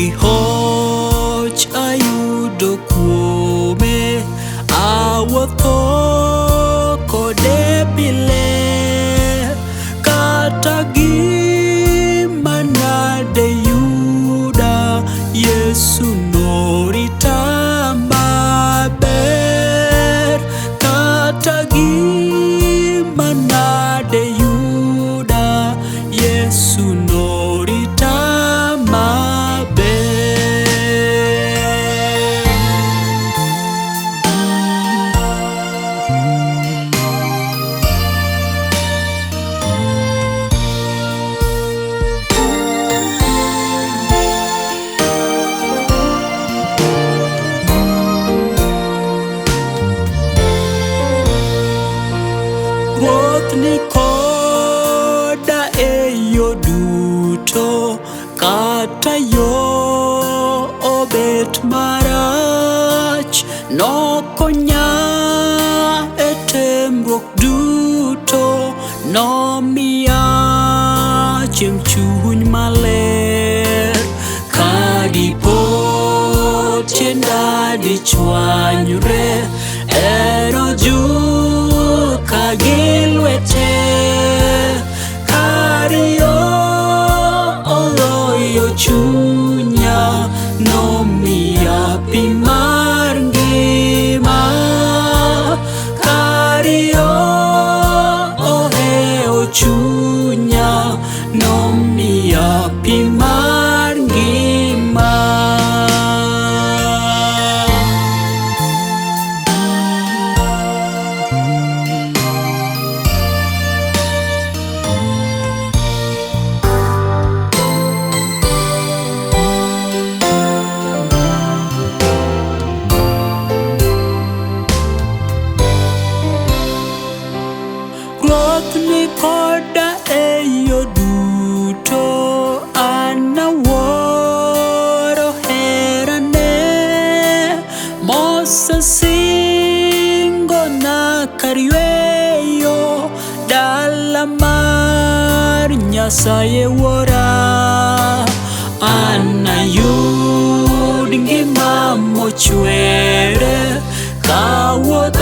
gi hoch ayudo kuome, awuotho kode pile, kata gima nade yuda, Yesu norita maber. Kata gima nade yuda, Yesu norita maber. Ruoth ni koda e yo duto, kata yo obet marach, nokonya e temruok duto, nomiya chiemb chuny maler. Kadipo tienda dichwanyore, erojuka gi lwete, kariyo oloyo chunya, nomiya pi mar ngima. Kariyo ohewo chunya, nomiya pi mar ngima. Ruoth ni koda e yo duto, an awuoro herane, mosesingona kar yweyo, dala mar Nyasaye Wuora. An ayud ngima mochwere, kawuotho